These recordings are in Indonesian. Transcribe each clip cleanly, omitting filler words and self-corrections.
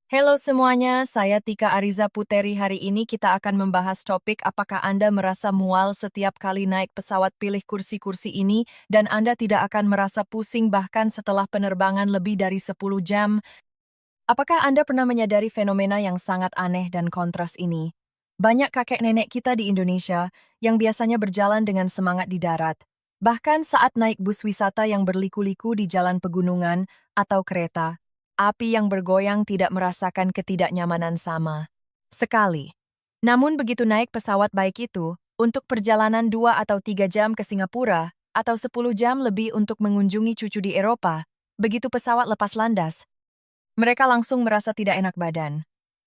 Halo semuanya, saya Tika Ariza Puteri. Hari ini kita akan membahas topik apakah Anda merasa mual setiap kali naik pesawat. Pilih kursi-kursi ini dan Anda tidak akan merasa pusing bahkan setelah penerbangan lebih dari 10 jam. Apakah Anda pernah menyadari fenomena yang sangat aneh dan kontras ini? Banyak kakek nenek kita di Indonesia yang biasanya berjalan dengan semangat di darat. Bahkan saat naik bus wisata yang berliku-liku di jalan pegunungan atau kereta, api yang bergoyang tidak merasakan ketidaknyamanan sama sekali. Namun begitu naik pesawat baik itu, untuk perjalanan 2 atau 3 jam ke Singapura, atau 10 jam lebih untuk mengunjungi cucu di Eropa, begitu pesawat lepas landas, mereka langsung merasa tidak enak badan.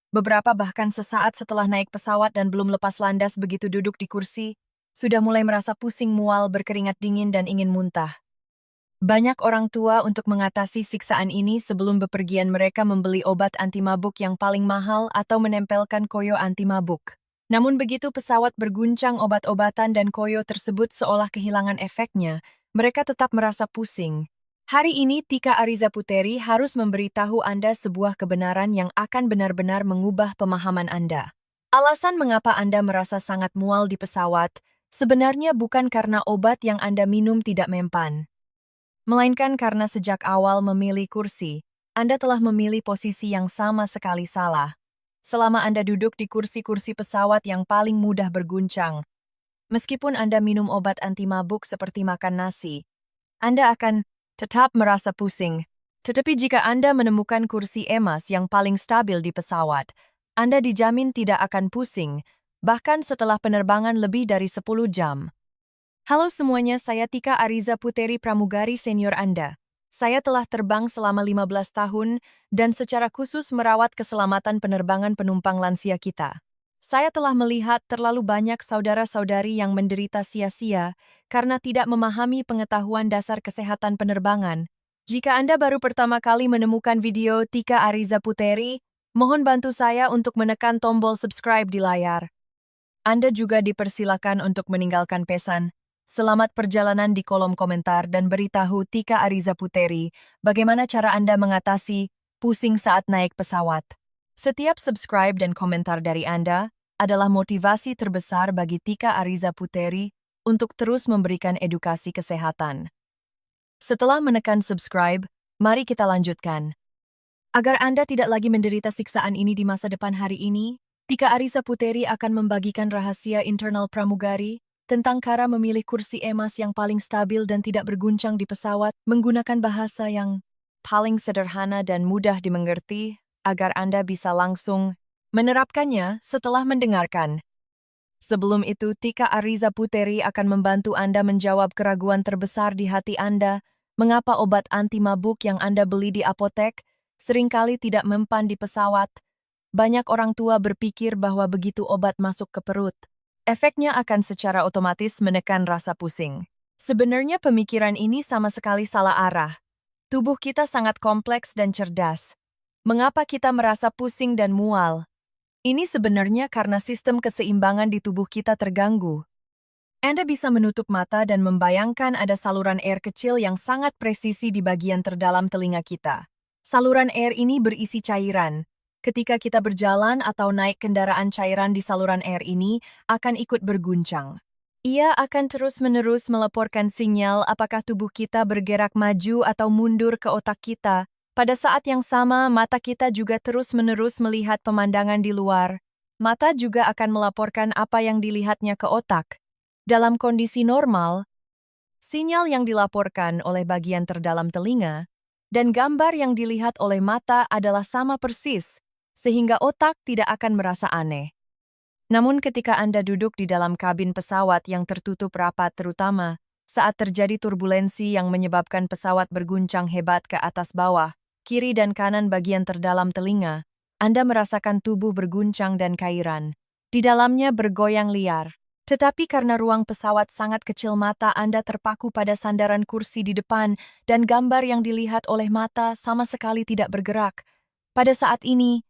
Beberapa bahkan sesaat setelah naik pesawat dan belum lepas landas begitu duduk di kursi, sudah mulai merasa pusing mual, berkeringat dingin dan ingin muntah. Banyak orang tua untuk mengatasi siksaan ini sebelum bepergian mereka membeli obat anti mabuk yang paling mahal atau menempelkan koyo anti mabuk. Namun begitu pesawat berguncang obat-obatan dan koyo tersebut seolah kehilangan efeknya, mereka tetap merasa pusing. Hari ini Tika Ariza Puteri harus memberitahu Anda sebuah kebenaran yang akan benar-benar mengubah pemahaman Anda. Alasan mengapa Anda merasa sangat mual di pesawat sebenarnya bukan karena obat yang Anda minum tidak mempan, melainkan karena sejak awal memilih kursi, Anda telah memilih posisi yang sama sekali salah. Selama Anda duduk di kursi-kursi pesawat yang paling mudah berguncang, meskipun Anda minum obat anti mabuk seperti makan nasi, Anda akan tetap merasa pusing. Tetapi jika Anda menemukan kursi emas yang paling stabil di pesawat, Anda dijamin tidak akan pusing, bahkan setelah penerbangan lebih dari 10 jam. Halo semuanya, saya Tika Ariza Puteri Pramugari senior Anda. Saya telah terbang selama 15 tahun dan secara khusus merawat keselamatan penerbangan penumpang lansia kita. Saya telah melihat terlalu banyak saudara-saudari yang menderita sia-sia karena tidak memahami pengetahuan dasar kesehatan penerbangan. Jika Anda baru pertama kali menemukan video Tika Ariza Puteri, mohon bantu saya untuk menekan tombol subscribe di layar. Anda juga dipersilakan untuk meninggalkan pesan selamat perjalanan di kolom komentar dan beritahu Tika Ariza Puteri bagaimana cara Anda mengatasi pusing saat naik pesawat. Setiap subscribe dan komentar dari Anda adalah motivasi terbesar bagi Tika Ariza Puteri untuk terus memberikan edukasi kesehatan. Setelah menekan subscribe, mari kita lanjutkan. Agar Anda tidak lagi menderita siksaan ini di masa depan. Hari ini, Tika Ariza Puteri akan membagikan rahasia internal pramugari tentang cara memilih kursi emas yang paling stabil dan tidak berguncang di pesawat menggunakan bahasa yang paling sederhana dan mudah dimengerti agar Anda bisa langsung menerapkannya setelah mendengarkan. Sebelum itu, Tika Ariza Puteri akan membantu Anda menjawab keraguan terbesar di hati Anda, mengapa obat anti mabuk yang Anda beli di apotek seringkali tidak mempan di pesawat. Banyak orang tua berpikir bahwa begitu obat masuk ke perut, efeknya akan secara otomatis menekan rasa pusing. Sebenarnya pemikiran ini sama sekali salah arah. Tubuh kita sangat kompleks dan cerdas. Mengapa kita merasa pusing dan mual? Ini sebenarnya karena sistem keseimbangan di tubuh kita terganggu. Anda bisa menutup mata dan membayangkan ada saluran air kecil yang sangat presisi di bagian terdalam telinga kita. Saluran air ini berisi cairan. Ketika kita berjalan atau naik kendaraan, cairan di saluran air ini akan ikut berguncang. Ia akan terus-menerus melaporkan sinyal apakah tubuh kita bergerak maju atau mundur ke otak kita. Pada saat yang sama, mata kita juga terus-menerus melihat pemandangan di luar. Mata juga akan melaporkan apa yang dilihatnya ke otak. Dalam kondisi normal, sinyal yang dilaporkan oleh bagian terdalam telinga dan gambar yang dilihat oleh mata adalah sama persis, sehingga otak tidak akan merasa aneh. Namun ketika Anda duduk di dalam kabin pesawat yang tertutup rapat, terutama saat terjadi turbulensi yang menyebabkan pesawat berguncang hebat ke atas bawah, kiri dan kanan bagian terdalam telinga, Anda merasakan tubuh berguncang dan cairan di dalamnya bergoyang liar. Tetapi karena ruang pesawat sangat kecil, mata Anda terpaku pada sandaran kursi di depan dan gambar yang dilihat oleh mata sama sekali tidak bergerak. Pada saat ini,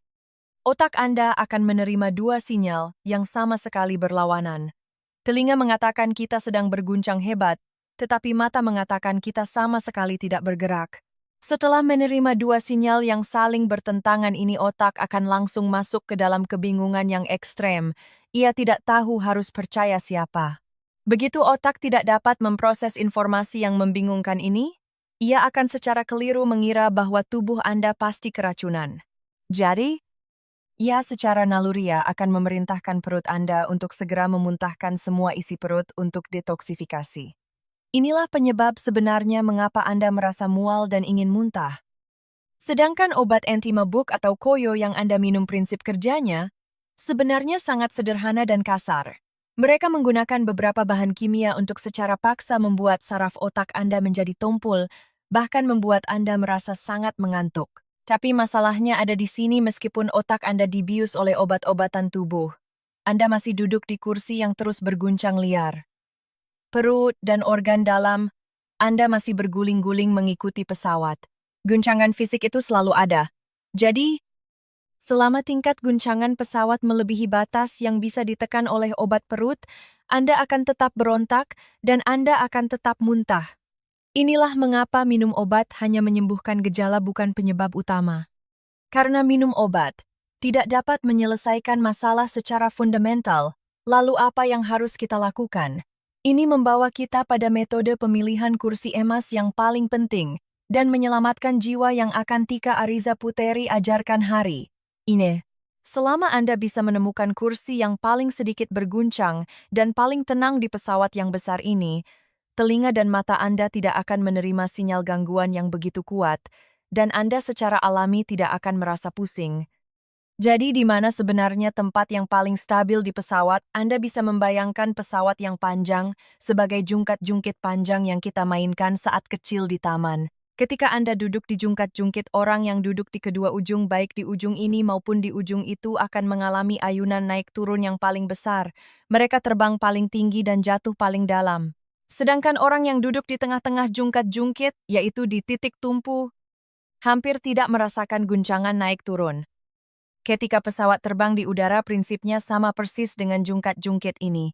otak Anda akan menerima dua sinyal yang sama sekali berlawanan. Telinga mengatakan kita sedang berguncang hebat, tetapi mata mengatakan kita sama sekali tidak bergerak. Setelah menerima dua sinyal yang saling bertentangan ini, otak akan langsung masuk ke dalam kebingungan yang ekstrem. Ia tidak tahu harus percaya siapa. Begitu otak tidak dapat memproses informasi yang membingungkan ini, ia akan secara keliru mengira bahwa tubuh Anda pasti keracunan. Jadi, ia secara naluriah akan memerintahkan perut Anda untuk segera memuntahkan semua isi perut untuk detoksifikasi. Inilah penyebab sebenarnya mengapa Anda merasa mual dan ingin muntah. Sedangkan obat anti mabuk atau koyo yang Anda minum, prinsip kerjanya sebenarnya sangat sederhana dan kasar. Mereka menggunakan beberapa bahan kimia untuk secara paksa membuat saraf otak Anda menjadi tumpul, bahkan membuat Anda merasa sangat mengantuk. Tapi masalahnya ada di sini, meskipun otak Anda dibius oleh obat-obatan tubuh, Anda masih duduk di kursi yang terus berguncang liar. Perut dan organ dalam Anda masih berguling-guling mengikuti pesawat. Guncangan fisik itu selalu ada. Jadi, selama tingkat guncangan pesawat melebihi batas yang bisa ditekan oleh obat perut, Anda akan tetap berontak dan Anda akan tetap muntah. Inilah mengapa minum obat hanya menyembuhkan gejala, bukan penyebab utama. Karena minum obat tidak dapat menyelesaikan masalah secara fundamental, lalu apa yang harus kita lakukan? Ini membawa kita pada metode pemilihan kursi emas yang paling penting dan menyelamatkan jiwa yang akan Tika Ariza Puteri ajarkan hari ini. Selama Anda bisa menemukan kursi yang paling sedikit berguncang dan paling tenang di pesawat yang besar ini, telinga dan mata Anda tidak akan menerima sinyal gangguan yang begitu kuat, dan Anda secara alami tidak akan merasa pusing. Jadi di mana sebenarnya tempat yang paling stabil di pesawat? Anda bisa membayangkan pesawat yang panjang sebagai jungkat-jungkit panjang yang kita mainkan saat kecil di taman. Ketika Anda duduk di jungkat-jungkit, orang yang duduk di kedua ujung, baik di ujung ini maupun di ujung itu, akan mengalami ayunan naik turun yang paling besar. Mereka terbang paling tinggi dan jatuh paling dalam. Sedangkan orang yang duduk di tengah-tengah jungkat-jungkit, yaitu di titik tumpu, hampir tidak merasakan guncangan naik turun. Ketika pesawat terbang di udara, prinsipnya sama persis dengan jungkat-jungkit ini.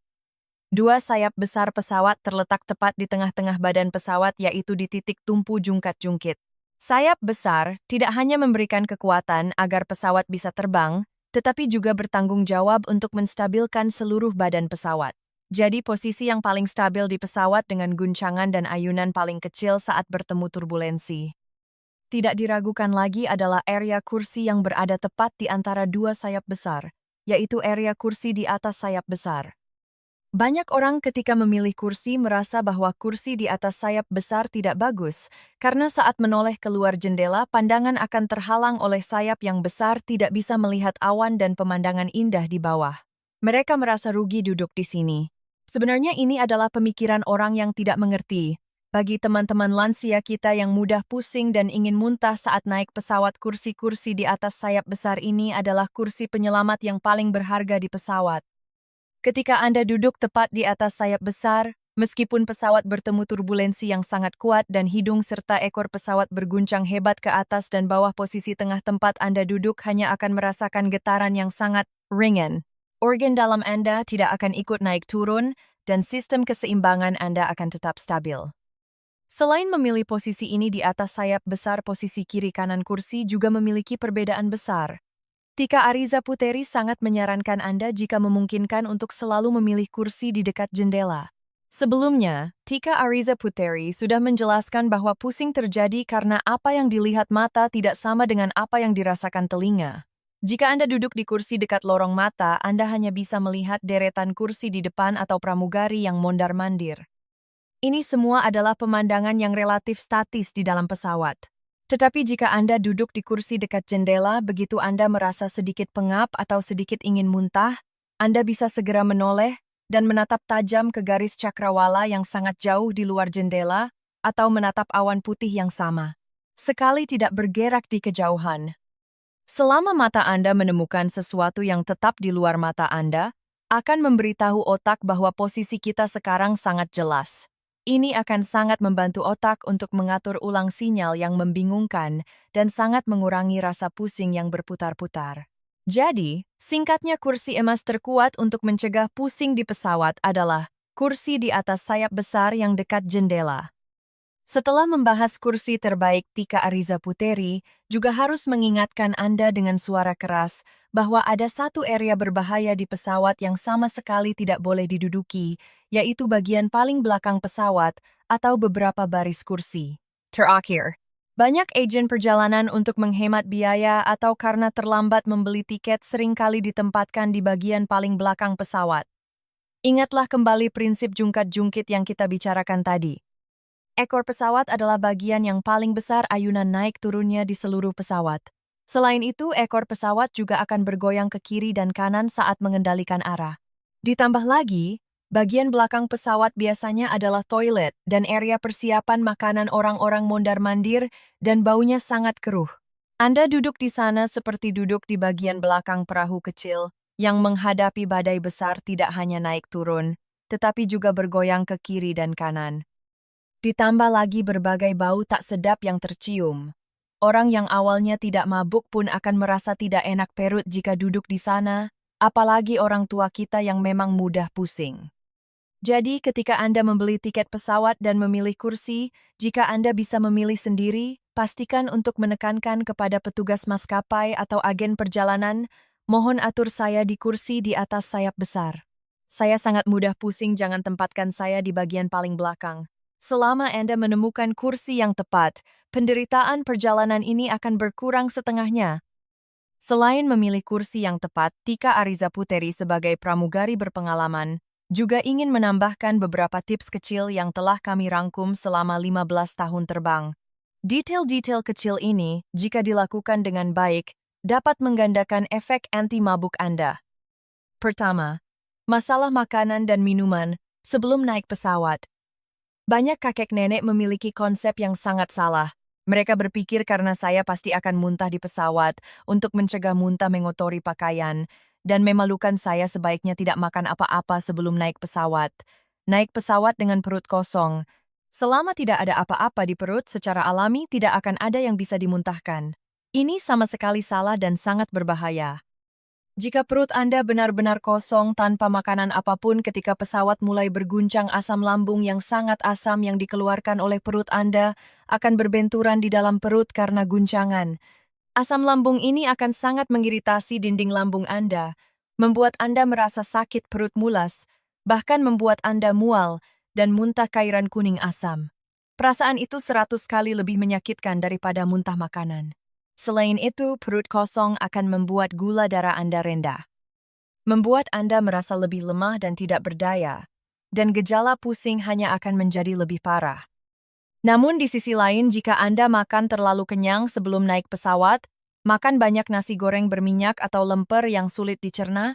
Dua sayap besar pesawat terletak tepat di tengah-tengah badan pesawat, yaitu di titik tumpu jungkat-jungkit. Sayap besar tidak hanya memberikan kekuatan agar pesawat bisa terbang, tetapi juga bertanggung jawab untuk menstabilkan seluruh badan pesawat. Jadi posisi yang paling stabil di pesawat dengan guncangan dan ayunan paling kecil saat bertemu turbulensi. Tidak diragukan lagi adalah area kursi yang berada tepat di antara dua sayap besar, yaitu area kursi di atas sayap besar. Banyak orang ketika memilih kursi merasa bahwa kursi di atas sayap besar tidak bagus, karena saat menoleh keluar jendela, pandangan akan terhalang oleh sayap yang besar, tidak bisa melihat awan dan pemandangan indah di bawah. Mereka merasa rugi duduk di sini. Sebenarnya ini adalah pemikiran orang yang tidak mengerti. Bagi teman-teman lansia kita yang mudah pusing dan ingin muntah saat naik pesawat, kursi-kursi di atas sayap besar ini adalah kursi penyelamat yang paling berharga di pesawat. Ketika Anda duduk tepat di atas sayap besar, meskipun pesawat bertemu turbulensi yang sangat kuat dan hidung serta ekor pesawat berguncang hebat ke atas dan bawah, posisi tengah tempat Anda duduk hanya akan merasakan getaran yang sangat ringan. Organ dalam Anda tidak akan ikut naik turun, dan sistem keseimbangan Anda akan tetap stabil. Selain memilih posisi ini di atas sayap besar, posisi kiri kanan kursi juga memiliki perbedaan besar. Tika Ariza Puteri sangat menyarankan Anda jika memungkinkan untuk selalu memilih kursi di dekat jendela. Sebelumnya, Tika Ariza Puteri sudah menjelaskan bahwa pusing terjadi karena apa yang dilihat mata tidak sama dengan apa yang dirasakan telinga. Jika Anda duduk di kursi dekat lorong mata, Anda hanya bisa melihat deretan kursi di depan atau pramugari yang mondar-mandir. Ini semua adalah pemandangan yang relatif statis di dalam pesawat. Tetapi jika Anda duduk di kursi dekat jendela, begitu Anda merasa sedikit pengap atau sedikit ingin muntah, Anda bisa segera menoleh dan menatap tajam ke garis cakrawala yang sangat jauh di luar jendela, atau menatap awan putih yang sama sekali tidak bergerak di kejauhan. Selama mata Anda menemukan sesuatu yang tetap di luar mata Anda, akan memberitahu otak bahwa posisi kita sekarang sangat jelas. Ini akan sangat membantu otak untuk mengatur ulang sinyal yang membingungkan dan sangat mengurangi rasa pusing yang berputar-putar. Jadi, singkatnya, kursi emas terkuat untuk mencegah pusing di pesawat adalah kursi di atas sayap besar yang dekat jendela. Setelah membahas kursi terbaik Tika Ariza Puteri, juga harus mengingatkan Anda dengan suara keras bahwa ada satu area berbahaya di pesawat yang sama sekali tidak boleh diduduki, yaitu bagian paling belakang pesawat atau beberapa baris kursi. Terakhir, banyak agen perjalanan untuk menghemat biaya atau karena terlambat membeli tiket seringkali ditempatkan di bagian paling belakang pesawat. Ingatlah kembali prinsip jungkat-jungkit yang kita bicarakan tadi. Ekor pesawat adalah bagian yang paling besar ayunan naik turunnya di seluruh pesawat. Selain itu, ekor pesawat juga akan bergoyang ke kiri dan kanan saat mengendalikan arah. Ditambah lagi, bagian belakang pesawat biasanya adalah toilet dan area persiapan makanan orang-orang mondar-mandir dan baunya sangat keruh. Anda duduk di sana seperti duduk di bagian belakang perahu kecil yang menghadapi badai besar tidak hanya naik turun, tetapi juga bergoyang ke kiri dan kanan. Ditambah lagi berbagai bau tak sedap yang tercium. Orang yang awalnya tidak mabuk pun akan merasa tidak enak perut jika duduk di sana, apalagi orang tua kita yang memang mudah pusing. Jadi, ketika Anda membeli tiket pesawat dan memilih kursi, jika Anda bisa memilih sendiri, pastikan untuk menekankan kepada petugas maskapai atau agen perjalanan, mohon atur saya di kursi di atas sayap besar. Saya sangat mudah pusing, jangan tempatkan saya di bagian paling belakang. Selama Anda menemukan kursi yang tepat, penderitaan perjalanan ini akan berkurang setengahnya. Selain memilih kursi yang tepat, Tika Ariza Puteri sebagai pramugari berpengalaman juga ingin menambahkan beberapa tips kecil yang telah kami rangkum selama 15 tahun terbang. Detail-detail kecil ini, jika dilakukan dengan baik, dapat menggandakan efek anti-mabuk Anda. Pertama, masalah makanan dan minuman sebelum naik pesawat. Banyak kakek nenek memiliki konsep yang sangat salah. Mereka berpikir karena saya pasti akan muntah di pesawat untuk mencegah muntah mengotori pakaian, dan memalukan saya sebaiknya tidak makan apa-apa sebelum naik pesawat. Naik pesawat dengan perut kosong. Selama tidak ada apa-apa di perut, secara alami tidak akan ada yang bisa dimuntahkan. Ini sama sekali salah dan sangat berbahaya. Jika perut Anda benar-benar kosong tanpa makanan apapun ketika pesawat mulai berguncang, asam lambung yang sangat asam yang dikeluarkan oleh perut Anda akan berbenturan di dalam perut karena guncangan. Asam lambung ini akan sangat mengiritasi dinding lambung Anda, membuat Anda merasa sakit perut mulas, bahkan membuat Anda mual dan muntah cairan kuning asam. Perasaan itu 100 kali lebih menyakitkan daripada muntah makanan. Selain itu, perut kosong akan membuat gula darah Anda rendah. Membuat Anda merasa lebih lemah dan tidak berdaya, dan gejala pusing hanya akan menjadi lebih parah. Namun di sisi lain, jika Anda makan terlalu kenyang sebelum naik pesawat, makan banyak nasi goreng berminyak atau lemper yang sulit dicerna,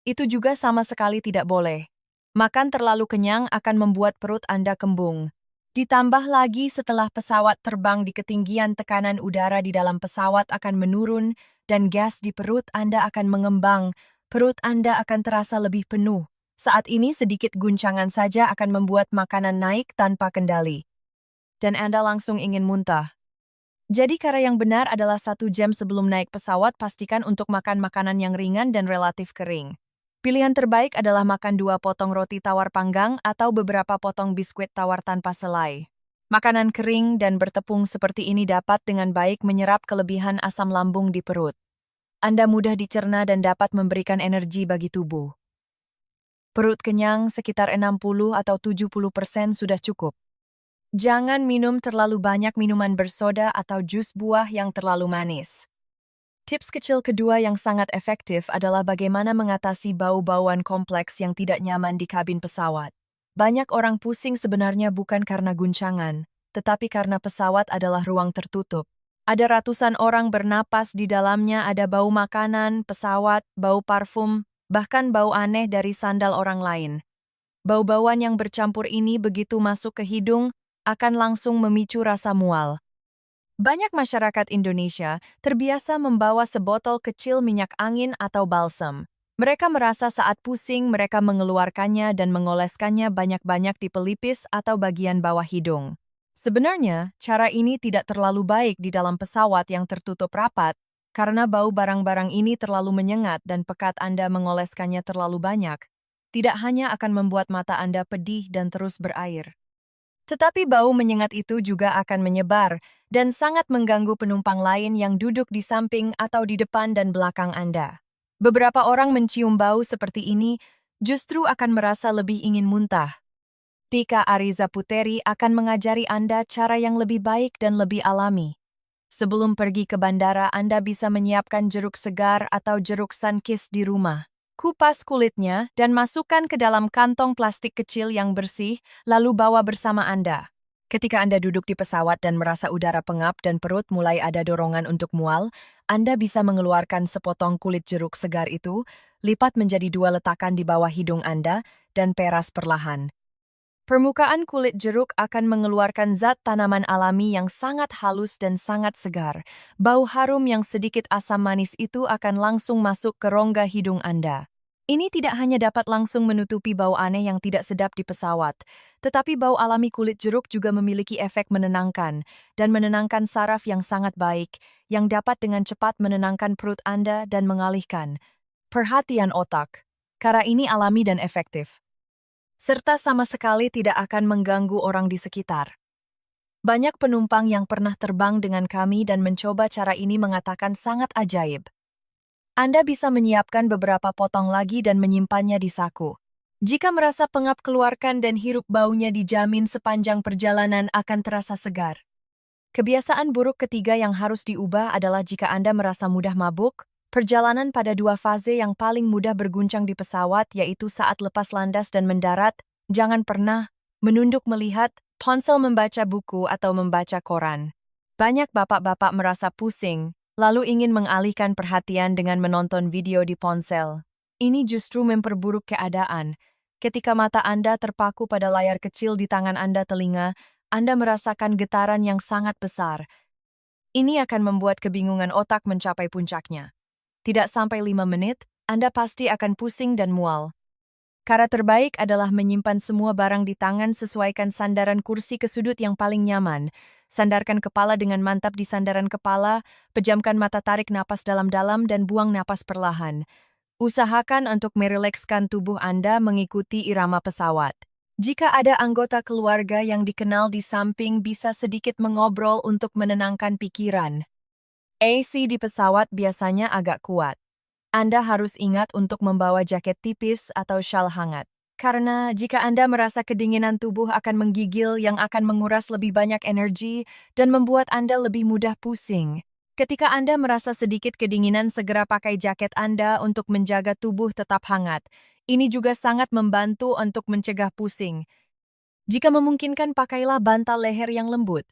itu juga sama sekali tidak boleh. Makan terlalu kenyang akan membuat perut Anda kembung. Ditambah lagi setelah pesawat terbang di ketinggian, tekanan udara di dalam pesawat akan menurun dan gas di perut Anda akan mengembang. Perut Anda akan terasa lebih penuh. Saat ini sedikit guncangan saja akan membuat makanan naik tanpa kendali. Dan Anda langsung ingin muntah. Jadi cara yang benar adalah 1 jam sebelum naik pesawat pastikan untuk makan makanan yang ringan dan relatif kering. Pilihan terbaik adalah makan 2 potong roti tawar panggang atau beberapa potong biskuit tawar tanpa selai. Makanan kering dan bertepung seperti ini dapat dengan baik menyerap kelebihan asam lambung di perut. Anda mudah dicerna dan dapat memberikan energi bagi tubuh. Perut kenyang sekitar 60 atau 70% sudah cukup. Jangan minum terlalu banyak minuman bersoda atau jus buah yang terlalu manis. Tips kecil kedua yang sangat efektif adalah bagaimana mengatasi bau-bauan kompleks yang tidak nyaman di kabin pesawat. Banyak orang pusing sebenarnya bukan karena guncangan, tetapi karena pesawat adalah ruang tertutup. Ada ratusan orang bernapas di dalamnya, ada bau makanan, pesawat, bau parfum, bahkan bau aneh dari sandal orang lain. Bau-bauan yang bercampur ini begitu masuk ke hidung, akan langsung memicu rasa mual. Banyak masyarakat Indonesia terbiasa membawa sebotol kecil minyak angin atau balsam. Mereka merasa saat pusing mereka mengeluarkannya dan mengoleskannya banyak-banyak di pelipis atau bagian bawah hidung. Sebenarnya, cara ini tidak terlalu baik di dalam pesawat yang tertutup rapat, karena bau barang-barang ini terlalu menyengat dan pekat Anda mengoleskannya terlalu banyak. Tidak hanya akan membuat mata Anda pedih dan terus berair, Tetapi bau menyengat itu juga akan menyebar dan sangat mengganggu penumpang lain yang duduk di samping atau di depan dan belakang Anda. Beberapa orang mencium bau seperti ini justru akan merasa lebih ingin muntah. Tika Ariza Puteri akan mengajari Anda cara yang lebih baik dan lebih alami. Sebelum pergi ke bandara, Anda bisa menyiapkan jeruk segar atau jeruk sunkist di rumah. Kupas kulitnya dan masukkan ke dalam kantong plastik kecil yang bersih, lalu bawa bersama Anda. Ketika Anda duduk di pesawat dan merasa udara pengap dan perut mulai ada dorongan untuk mual, Anda bisa mengeluarkan sepotong kulit jeruk segar itu, lipat menjadi 2 letakan di bawah hidung Anda, dan peras perlahan. Permukaan kulit jeruk akan mengeluarkan zat tanaman alami yang sangat halus dan sangat segar. Bau harum yang sedikit asam manis itu akan langsung masuk ke rongga hidung Anda. Ini tidak hanya dapat langsung menutupi bau aneh yang tidak sedap di pesawat, tetapi bau alami kulit jeruk juga memiliki efek menenangkan dan menenangkan saraf yang sangat baik, yang dapat dengan cepat menenangkan perut Anda dan mengalihkan perhatian otak. Cara ini alami dan efektif, serta sama sekali tidak akan mengganggu orang di sekitar. Banyak penumpang yang pernah terbang dengan kami dan mencoba cara ini mengatakan sangat ajaib. Anda bisa menyiapkan beberapa potong lagi dan menyimpannya di saku. Jika merasa pengap, keluarkan dan hirup baunya, dijamin sepanjang perjalanan akan terasa segar. Kebiasaan buruk ketiga yang harus diubah adalah jika Anda merasa mudah mabuk. Perjalanan pada 2 fase yang paling mudah berguncang di pesawat, yaitu saat lepas landas dan mendarat. Jangan pernah menunduk melihat ponsel, membaca buku, atau membaca koran. Banyak bapak-bapak merasa pusing, lalu ingin mengalihkan perhatian dengan menonton video di ponsel. Ini justru memperburuk keadaan. Ketika mata Anda terpaku pada layar kecil di tangan Anda, telinga Anda merasakan getaran yang sangat besar. Ini akan membuat kebingungan otak mencapai puncaknya. Tidak sampai 5 menit, Anda pasti akan pusing dan mual. Cara terbaik adalah menyimpan semua barang di tangan, sesuaikan sandaran kursi ke sudut yang paling nyaman. Sandarkan kepala dengan mantap di sandaran kepala, pejamkan mata, tarik napas dalam-dalam dan buang napas perlahan. Usahakan untuk merilekskan tubuh Anda mengikuti irama pesawat. Jika ada anggota keluarga yang dikenal di samping, bisa sedikit mengobrol untuk menenangkan pikiran. AC di pesawat biasanya agak kuat. Anda harus ingat untuk membawa jaket tipis atau syal hangat. Karena jika Anda merasa kedinginan, tubuh akan menggigil yang akan menguras lebih banyak energi dan membuat Anda lebih mudah pusing. Ketika Anda merasa sedikit kedinginan, segera pakai jaket Anda untuk menjaga tubuh tetap hangat. Ini juga sangat membantu untuk mencegah pusing. Jika memungkinkan, pakailah bantal leher yang lembut.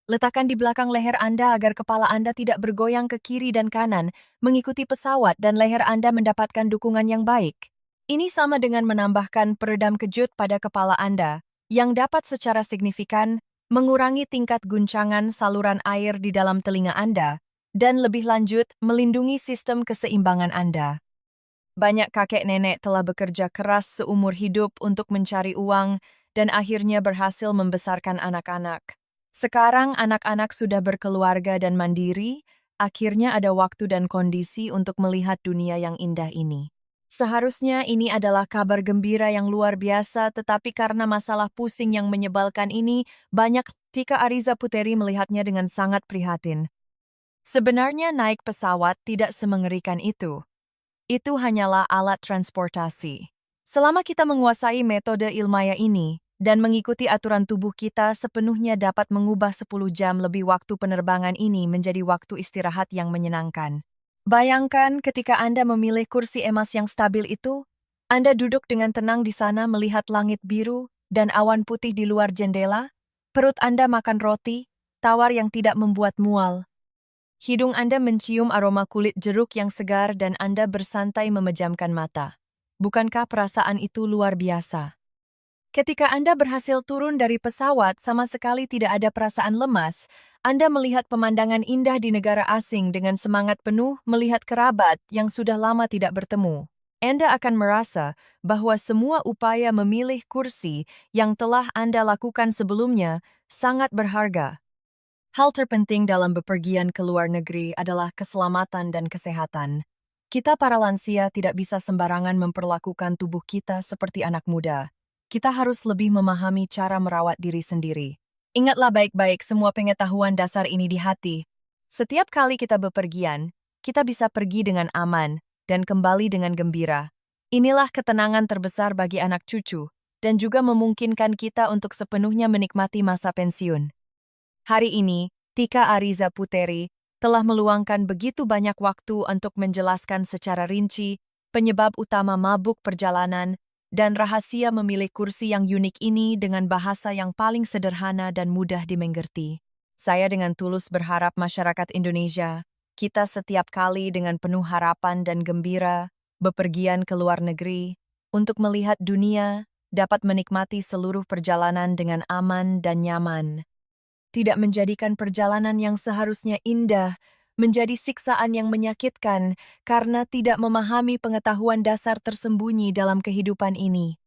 Letakkan di belakang leher Anda agar kepala Anda tidak bergoyang ke kiri dan kanan, mengikuti pesawat, dan leher Anda mendapatkan dukungan yang baik. Ini sama dengan menambahkan peredam kejut pada kepala Anda, yang dapat secara signifikan mengurangi tingkat guncangan saluran air di dalam telinga Anda, dan lebih lanjut, melindungi sistem keseimbangan Anda. Banyak kakek nenek telah bekerja keras seumur hidup untuk mencari uang, dan akhirnya berhasil membesarkan anak-anak. Sekarang anak-anak sudah berkeluarga dan mandiri, akhirnya ada waktu dan kondisi untuk melihat dunia yang indah ini. Seharusnya ini adalah kabar gembira yang luar biasa, tetapi karena masalah pusing yang menyebalkan ini, banyak. Tika Ariza Puteri melihatnya dengan sangat prihatin. Sebenarnya naik pesawat tidak semengerikan itu. Itu hanyalah alat transportasi. Selama kita menguasai metode ilmiah ini, dan mengikuti aturan tubuh kita, sepenuhnya dapat mengubah 10 jam lebih waktu penerbangan ini menjadi waktu istirahat yang menyenangkan. Bayangkan ketika Anda memilih kursi emas yang stabil itu, Anda duduk dengan tenang di sana melihat langit biru dan awan putih di luar jendela, perut Anda makan roti tawar yang tidak membuat mual. Hidung Anda mencium aroma kulit jeruk yang segar dan Anda bersantai memejamkan mata. Bukankah perasaan itu luar biasa? Ketika Anda berhasil turun dari pesawat, sama sekali tidak ada perasaan lemas. Anda melihat pemandangan indah di negara asing dengan semangat penuh melihat kerabat yang sudah lama tidak bertemu. Anda akan merasa bahwa semua upaya memilih kursi yang telah Anda lakukan sebelumnya sangat berharga. Hal terpenting dalam bepergian ke luar negeri adalah keselamatan dan kesehatan. Kita para lansia tidak bisa sembarangan memperlakukan tubuh kita seperti anak muda. kita harus lebih memahami cara merawat diri sendiri. Ingatlah baik-baik semua pengetahuan dasar ini di hati. Setiap kali kita bepergian, kita bisa pergi dengan aman dan kembali dengan gembira. Inilah ketenangan terbesar bagi anak cucu, dan juga memungkinkan kita untuk sepenuhnya menikmati masa pensiun. Hari ini, Tika Ariza Puteri telah meluangkan begitu banyak waktu untuk menjelaskan secara rinci penyebab utama mabuk perjalanan dan rahasia memilih kursi yang unik ini dengan bahasa yang paling sederhana dan mudah dimengerti. Saya dengan tulus berharap masyarakat Indonesia, kita setiap kali dengan penuh harapan dan gembira, bepergian ke luar negeri, untuk melihat dunia, dapat menikmati seluruh perjalanan dengan aman dan nyaman. Tidak menjadikan perjalanan yang seharusnya indah menjadi siksaan yang menyakitkan karena tidak memahami pengetahuan dasar tersembunyi dalam kehidupan ini.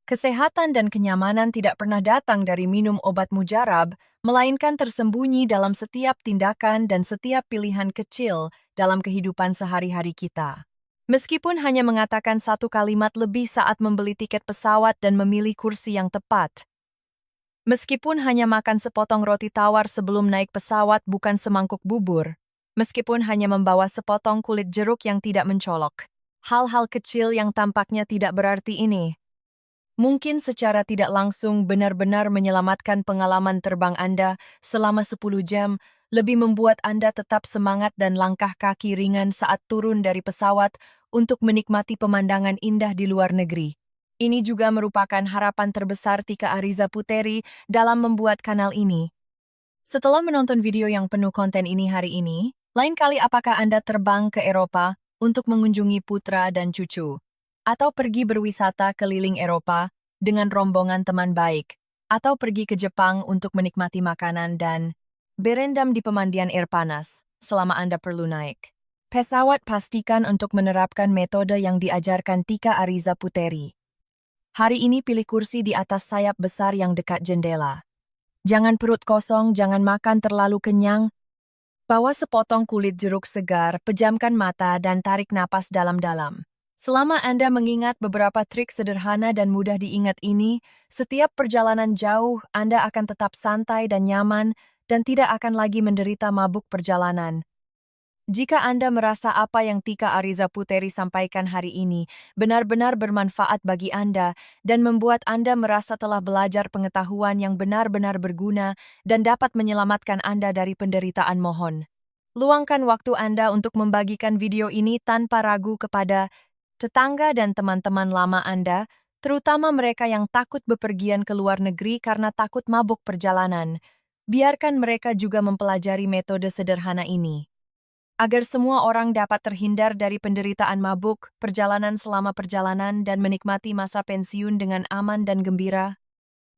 Kesehatan dan kenyamanan tidak pernah datang dari minum obat mujarab, melainkan tersembunyi dalam setiap tindakan dan setiap pilihan kecil dalam kehidupan sehari-hari kita. Meskipun hanya mengatakan satu kalimat lebih saat membeli tiket pesawat dan memilih kursi yang tepat, meskipun hanya makan sepotong roti tawar sebelum naik pesawat bukan semangkuk bubur, meskipun hanya membawa sepotong kulit jeruk yang tidak mencolok. Hal-hal kecil yang tampaknya tidak berarti ini, mungkin secara tidak langsung benar-benar menyelamatkan pengalaman terbang Anda selama 10 jam, lebih membuat Anda tetap semangat dan langkah kaki ringan saat turun dari pesawat untuk menikmati pemandangan indah di luar negeri. Ini juga merupakan harapan terbesar Tika Ariza Puteri dalam membuat kanal ini. Setelah menonton video yang penuh konten ini hari ini, lain kali apakah Anda terbang ke Eropa untuk mengunjungi putra dan cucu? Atau pergi berwisata keliling Eropa dengan rombongan teman baik? Atau pergi ke Jepang untuk menikmati makanan dan berendam di pemandian air panas selama Anda perlu naik? Pesawat pastikan untuk menerapkan metode yang diajarkan Tika Ariza Puteri. Hari ini pilih kursi di atas sayap besar yang dekat jendela. Jangan perut kosong, jangan makan terlalu kenyang. Bawa sepotong kulit jeruk segar, pejamkan mata dan tarik napas dalam-dalam. Selama Anda mengingat beberapa trik sederhana dan mudah diingat ini, setiap perjalanan jauh Anda akan tetap santai dan nyaman dan tidak akan lagi menderita mabuk perjalanan. Jika Anda merasa apa yang Tika Ariza Puteri sampaikan hari ini benar-benar bermanfaat bagi Anda dan membuat Anda merasa telah belajar pengetahuan yang benar-benar berguna dan dapat menyelamatkan Anda dari penderitaan, mohon luangkan waktu Anda untuk membagikan video ini tanpa ragu kepada tetangga dan teman-teman lama Anda, terutama mereka yang takut bepergian ke luar negeri karena takut mabuk perjalanan. Biarkan mereka juga mempelajari metode sederhana ini, agar semua orang dapat terhindar dari penderitaan mabuk, perjalanan selama perjalanan, dan menikmati masa pensiun dengan aman dan gembira.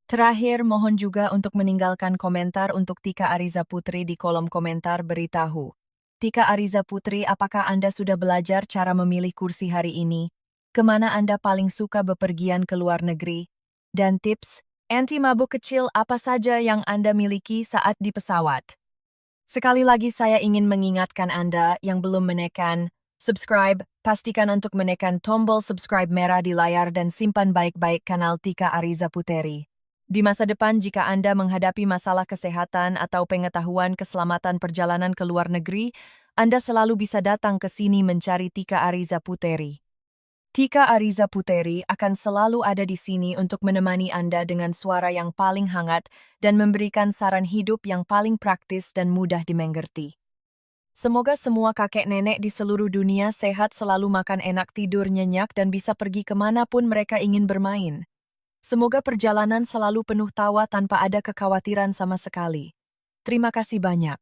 Terakhir, mohon juga untuk meninggalkan komentar untuk Tika Ariza Puteri di kolom komentar beritahu. Tika Ariza Puteri, apakah Anda sudah belajar cara memilih kursi hari ini? Kemana Anda paling suka bepergian ke luar negeri? Dan tips anti mabuk kecil apa saja yang Anda miliki saat di pesawat? Sekali lagi saya ingin mengingatkan Anda yang belum menekan subscribe, pastikan untuk menekan tombol subscribe merah di layar dan simpan baik-baik kanal Tika Ariza Puteri. Di masa depan jika Anda menghadapi masalah kesehatan atau pengetahuan keselamatan perjalanan ke luar negeri, Anda selalu bisa datang ke sini mencari Tika Ariza Puteri. Tika Ariza Puteri akan selalu ada di sini untuk menemani Anda dengan suara yang paling hangat dan memberikan saran hidup yang paling praktis dan mudah dimengerti. Semoga semua kakek nenek di seluruh dunia sehat, selalu makan enak, tidur nyenyak, dan bisa pergi kemanapun mereka ingin bermain. Semoga perjalanan selalu penuh tawa tanpa ada kekhawatiran sama sekali. Terima kasih banyak.